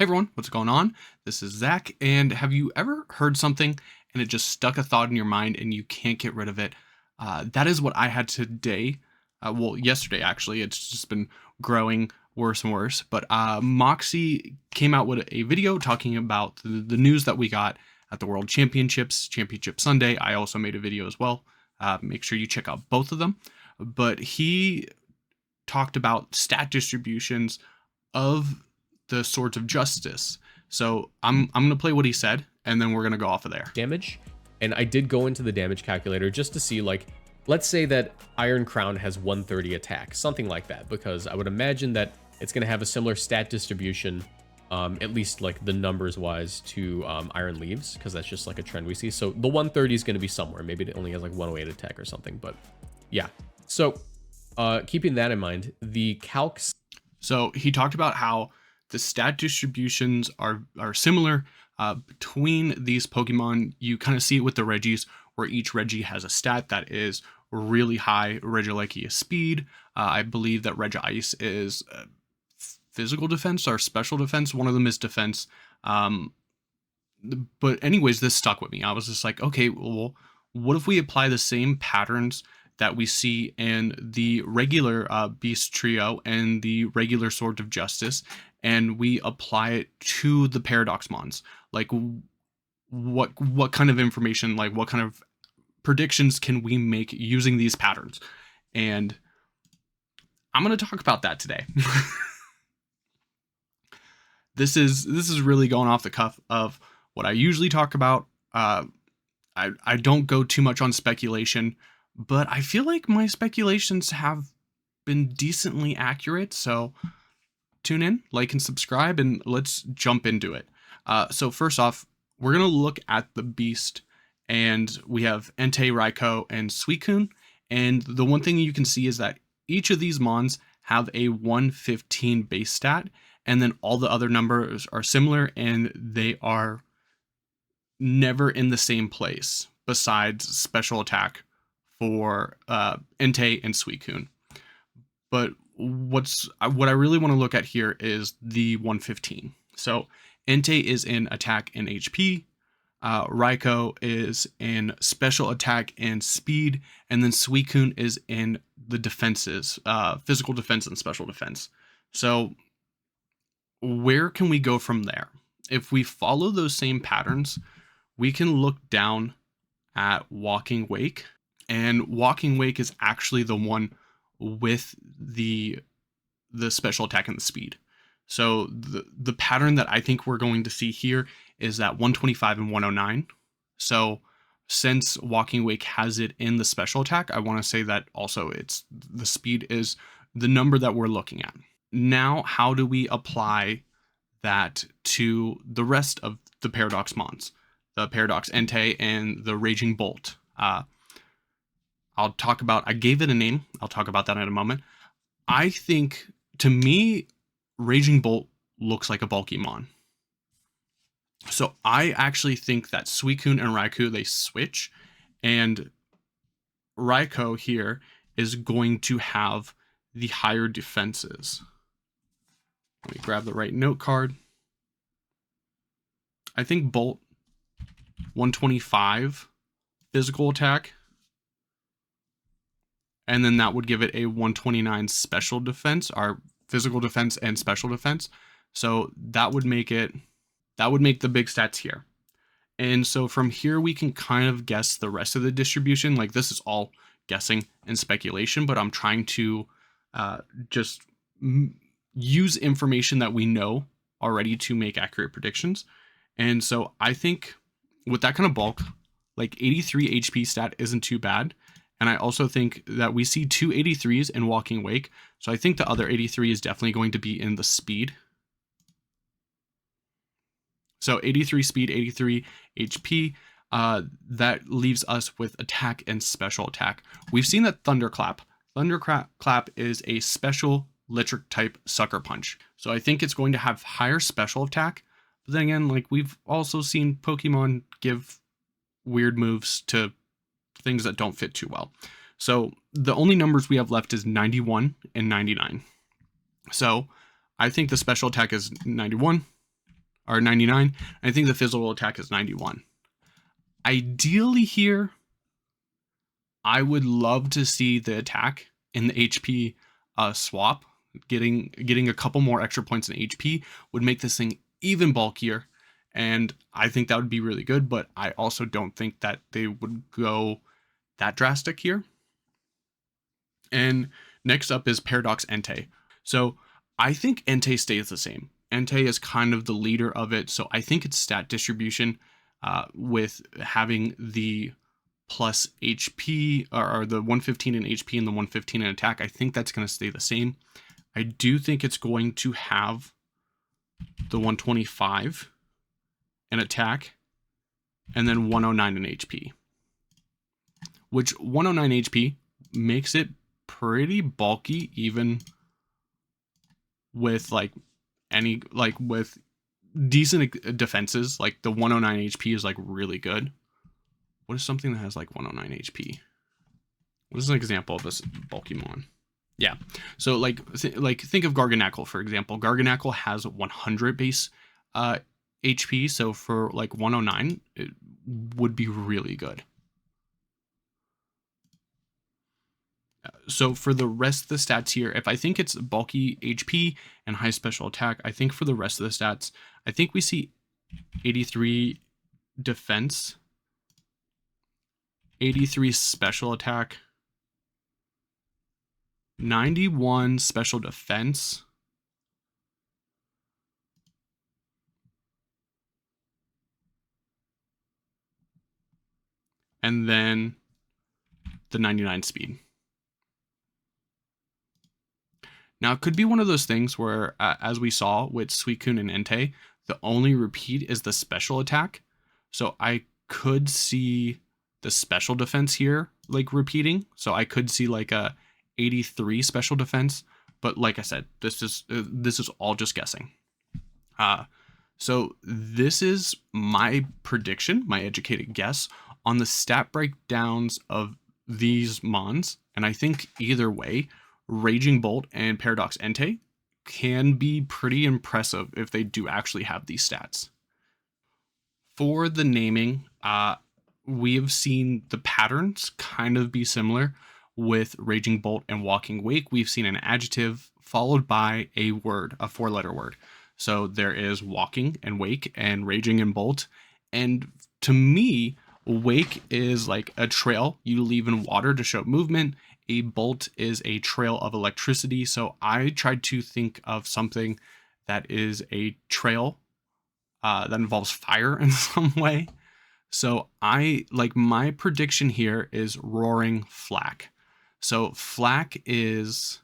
Hey everyone, what's going on? This is Zach, and have you ever heard something and it just stuck a thought in your mind and you can't get rid of it? That is what I had today. Yesterday actually. It's just been growing worse and worse. But Moxie came out with a video talking about the news that we got at the World Championships, Championship Sunday. I also made a video as well. Make sure you check out both of them. But he talked about stat distributions of the Swords of Justice. So I'm gonna play what he said, and then we're gonna go off of there. Damage, and I did go into the damage calculator just to see, like, let's say that Iron Crown has 130 attack, something like that, because I would imagine that it's gonna have a similar stat distribution, at least like the numbers wise, to Iron Leaves, because that's just like a trend we see. So the 130 is gonna be somewhere. Maybe it only has like 108 attack or something, but yeah. So keeping that in mind, the calcs. So he talked about how the stat distributions are similar between these Pokemon. You kind of see it with the Regis, where each Regi has a stat that is really high. Regieleki is speed. I believe that Regice is physical defense or special defense. One of them is defense. But anyways, this stuck with me. I was just like, okay, well, what if we apply the same patterns that we see in the regular Beast Trio and the regular Sword of Justice, and we apply it to the Paradox Mons? Like, what kind of information, like what kind of predictions can we make using these patterns? And I'm going to talk about that today. This is really going off the cuff of what I usually talk about. I don't go too much on speculation, but I feel like my speculations have been decently accurate. So tune in, like, and subscribe, and let's jump into it. So first off, we're going to look at the Beast, and we have Entei, Raikou, and Suicune. And the one thing you can see is that each of these Mons have a 115 base stat, and then all the other numbers are similar, and they are never in the same place besides special attack for Entei and Suicune. But what I really want to look at here is the 115. So Entei is in attack and HP, Raikou is in special attack and speed, and then Suicune is in the defenses, physical defense and special defense. So where can we go from there? If we follow those same patterns, we can look down at Walking Wake, and Walking Wake is actually the one with the special attack and the speed. So the pattern that I think we're going to see here is that 125 and 109. So since Walking Wake has it in the special attack, I want to say that also it's the speed is the number that we're looking at. Now, how do we apply that to the rest of the Paradox Mons? The Paradox Entei and the Raging Bolt. I gave it a name. I'll talk about that in a moment. I think, to me, Raging Bolt looks like a bulky Mon. So I actually think that Suicune and Raikou, they switch, and Raikou here is going to have the higher defenses. Let me grab the right note card. I think Bolt 125 physical attack, and then that would give it a 129 special defense, or physical defense and special defense. So that would make the big stats here. And so from here we can kind of guess the rest of the distribution. Like, this is all guessing and speculation, but I'm trying to just use information that we know already to make accurate predictions. And so I think with that kind of bulk, like 83 HP stat isn't too bad. And I also think that we see two 83s in Walking Wake. So I think the other 83 is definitely going to be in the speed. So 83 speed, 83 HP. That leaves us with attack and special attack. We've seen that Thunderclap. Thunderclap is a special electric type sucker punch. So I think it's going to have higher special attack. But then again, like, we've also seen Pokemon give weird moves to things that don't fit too well. So the only numbers we have left is 91 and 99. So I think the special attack is 91. or 99. I think the physical attack is 91. Ideally here, I would love to see the attack in the HP swap. Getting a couple more extra points in HP would make this thing even bulkier, and I think that would be really good, but I also don't think that they would go that drastic here. And next up is Paradox Entei. So I think Entei stays the same. Entei is kind of the leader of it, so I think its stat distribution with having the plus HP or the 115 in HP and the 115 in attack, I think that's going to stay the same. I do think it's going to have the 125 in attack and then 109 in HP, which 109 HP makes it pretty bulky even with with decent defenses. Like the 109 HP is like really good. What is something that has like 109 HP? What is an example of this bulky mon? Yeah, so like think of Garganacl, for example. Garganacl has 100 base HP, so for like 109 it would be really good. So for the rest of the stats here, if I think it's bulky HP and high special attack, I think for the rest of the stats, I think we see 83 defense, 83 special attack, 91 special defense, and then the 99 speed. Now, it could be one of those things where, as we saw with Suicune and Entei, the only repeat is the special attack. So I could see the special defense here, like, repeating. So I could see, like, a 83 special defense. But like I said, this is all just guessing. So this is my prediction, my educated guess, on the stat breakdowns of these mons. And I think either way, Raging Bolt and Paradox Entei can be pretty impressive if they do actually have these stats. For the naming, we have seen the patterns kind of be similar. With Raging Bolt and Walking Wake, we've seen an adjective followed by a word, a 4-letter word. So there is Walking and Wake and Raging and Bolt. And to me, Wake is like a trail you leave in water to show movement. A bolt is a trail of electricity. So I tried to think of something that is a trail that involves fire in some way. So my prediction here is Roaring Flak. So flak is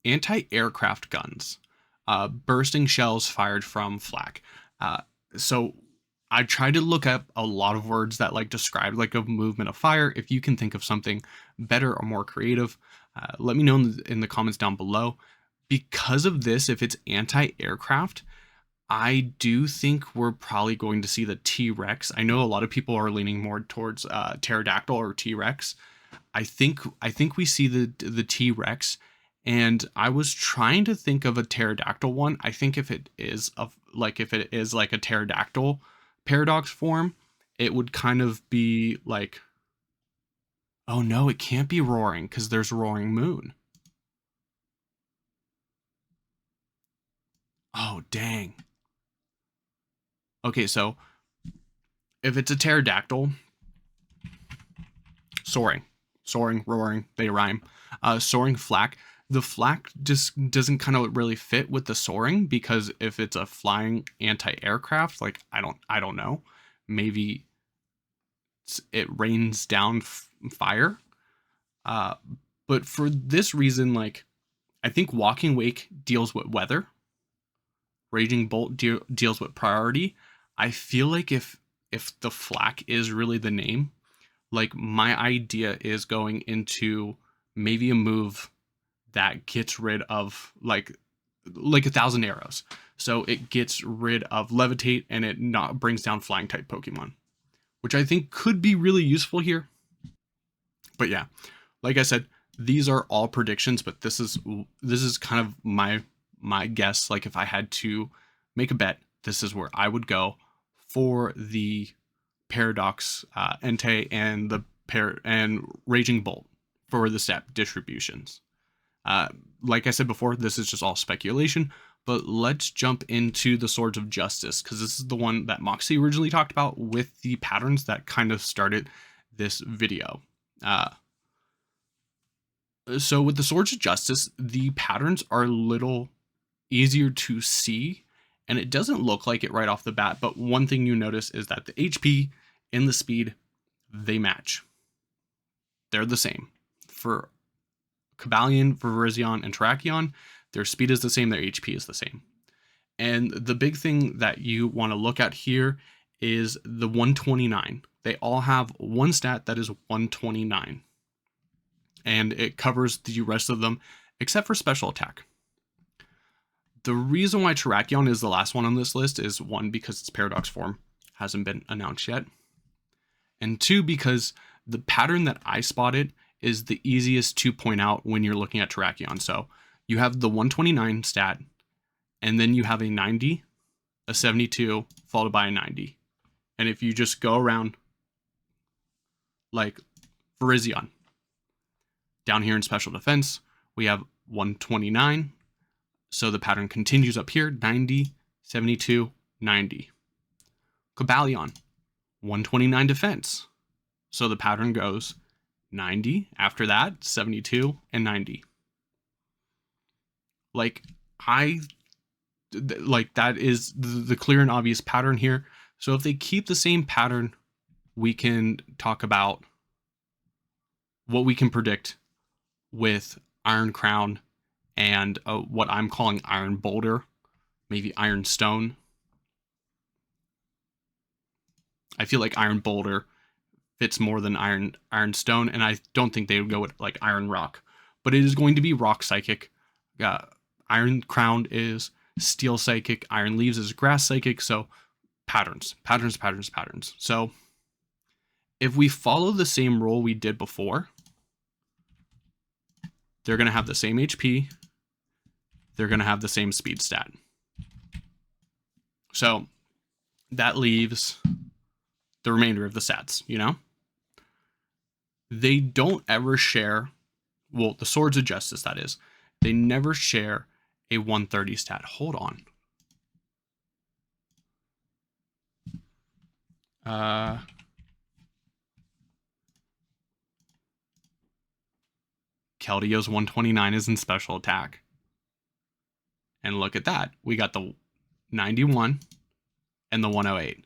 anti-aircraft guns, bursting shells fired from flak. So I tried to look up a lot of words that like describe like a movement of fire. If you can think of something better or more creative, let me know in the comments down below. Because of this, if it's anti-aircraft, I do think we're probably going to see the T-Rex. I know a lot of people are leaning more towards pterodactyl or T-Rex. I think we see the T-Rex, and I was trying to think of a pterodactyl one. I think if it is like a pterodactyl paradox form, it would kind of be like, oh no, it can't be roaring because there's Roaring Moon. Oh dang. Okay, so if it's a pterodactyl, soaring, roaring, they rhyme. Soaring flak. The flak just doesn't kind of really fit with the soaring, because if it's a flying anti-aircraft, like I don't know, maybe it rains down fire. But for this reason, like I think Walking Wake deals with weather. Raging Bolt deals with priority. I feel like if the flak is really the name, like my idea is going into maybe a move that gets rid of like 1,000 arrows. So it gets rid of levitate and it not brings down flying type Pokemon, which I think could be really useful here. But yeah, like I said, these are all predictions, but this is kind of my my guess, like if I had to make a bet, this is where I would go for the Paradox Entei and the Raging Bolt for the stat distributions. Like I said before, this is just all speculation, but let's jump into the Swords of Justice, because this is the one that Moxie originally talked about with the patterns that kind of started this video. So with the Swords of Justice, the patterns are a little easier to see, and it doesn't look like it right off the bat, but one thing you notice is that the HP and the speed, they match. They're the same. For Cobalion, for Virizion, and Terrakion, their speed is the same, their HP is the same. And the big thing that you want to look at here is the 129. They all have one stat that is 129. And it covers the rest of them, except for special attack. The reason why Terrakion is the last one on this list is, one, because its Paradox form hasn't been announced yet. And two, because the pattern that I spotted is the easiest to point out when you're looking at Terrakion. So you have the 129 stat, and then you have a 90, a 72, followed by a 90. And if you just go around, like Virizion, down here in special defense, we have 129. So the pattern continues up here, 90, 72, 90. Cobalion, 129 defense. So the pattern goes 90, after that, 72, and 90. Like, that is the clear and obvious pattern here. So if they keep the same pattern, we can talk about what we can predict with Iron Crown and what I'm calling Iron Boulder, maybe Iron Stone. I feel like Iron Boulder fits more than Iron Stone, and I don't think they would go with like Iron Rock, but it is going to be Rock Psychic. Iron Crown is Steel Psychic. Iron Leaves is Grass Psychic. So patterns. So if we follow the same rule we did before, they're going to have the same HP. They're going to have the same speed stat. So that leaves the remainder of the stats, you know? They don't ever share, well, the Swords of Justice, that is. They never share a 130 stat. Hold on. Keldio's 129 is in special attack. And look at that. We got the 91 and the 108.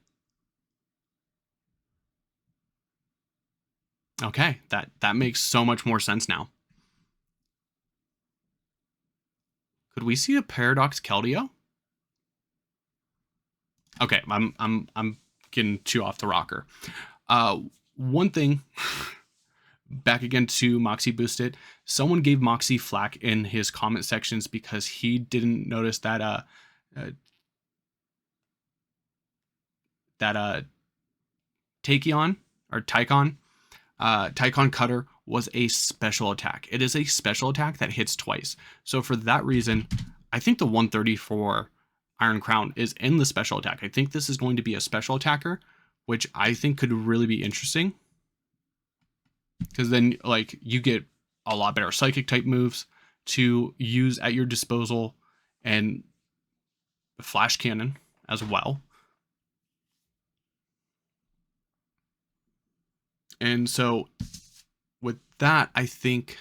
Okay, that makes so much more sense now. Could we see a Paradox Keldeo? Okay, I'm getting too off the rocker. One thing, back again to Moxie Boosted. Someone gave Moxie flack in his comment sections because he didn't notice that Taikon Cutter was a special attack. It is a special attack that hits twice. So for that reason, I think the 130 for Iron Crown is in the special attack. I think this is going to be a special attacker, which I think could really be interesting. Because then, like, you get a lot better psychic type moves to use at your disposal, and flash cannon as well. And so with that, I think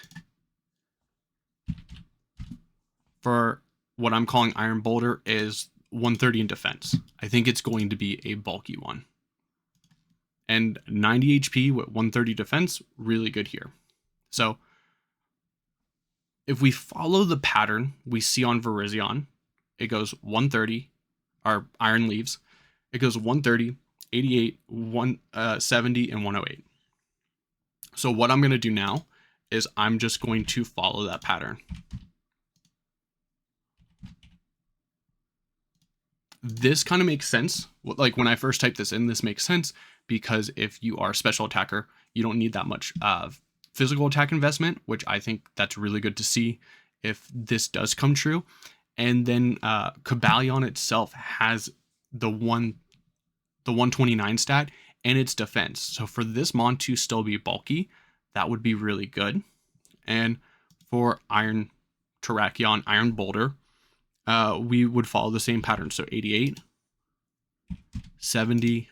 for what I'm calling Iron Boulder is 130 in defense. I think it's going to be a bulky one. And 90 HP with 130 defense, really good here. So if we follow the pattern we see on Virizion, it goes 130, our Iron Leaves. It goes 130, 88, 170, and 108. So what I'm going to do now is I'm just going to follow that pattern. This kind of makes sense. Like when I first typed this in, this makes sense because if you are a special attacker, you don't need that much physical attack investment, which I think that's really good to see if this does come true. And then Cobalion itself has the 129 stat and its defense. So for this mon to still be bulky, that would be really good. And for Iron Terrakion, Iron Boulder, we would follow the same pattern. So 88, 70,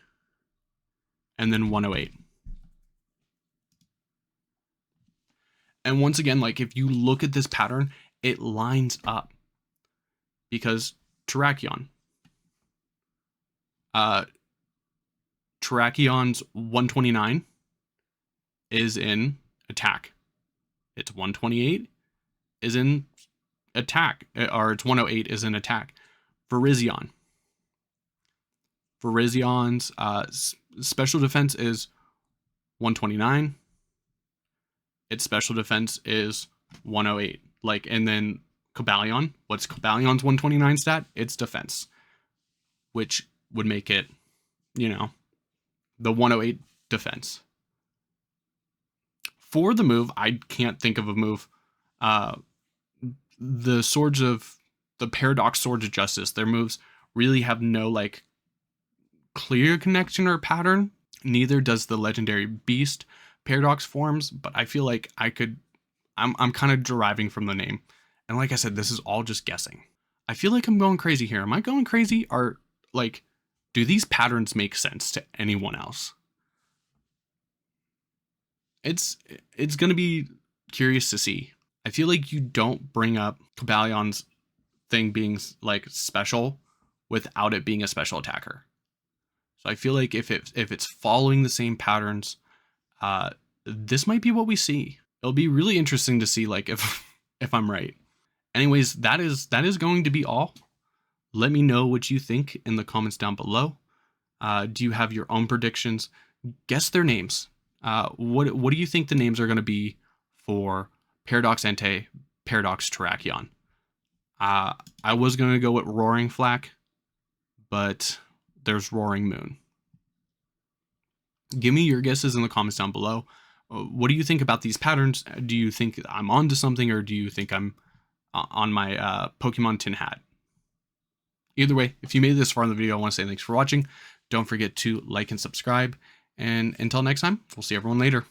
and then 108. And once again, like if you look at this pattern, it lines up because Terrakion's 129 is in attack. Its 128 is in attack, or its 108 is in attack. Virizion's special defense is 129. Its special defense is 108. Like, and then Cobalion, what's Cobalion's 129 stat? Its defense, which would make it, you know, the 108 defense. For the move, I can't think of a move. The Paradox Swords of Justice, their moves really have no like clear connection or pattern. Neither does the legendary beast Paradox forms, but I feel like I'm kind of deriving from the name. And like I said, this is all just guessing. I feel like I'm going crazy here. Am I going crazy? Or like, do these patterns make sense to anyone else? It's going to be curious to see. I feel like you don't bring up Cobalion's thing being like special without it being a special attacker. So I feel like if it's following the same patterns, this might be what we see. It'll be really interesting to see like if I'm right. Anyways, that is going to be all. Let me know what you think in the comments down below. Do you have your own predictions? Guess their names. What do you think the names are going to be for Paradox Entei, Paradox Terrakion? I was going to go with Roaring Flak, but there's Roaring Moon. Give me your guesses in the comments down below. What do you think about these patterns? Do you think I'm onto something, or do you think I'm on my Pokemon tin hat? Either way, if you made it this far in the video, I want to say thanks for watching. Don't forget to like and subscribe. And until next time, we'll see everyone later.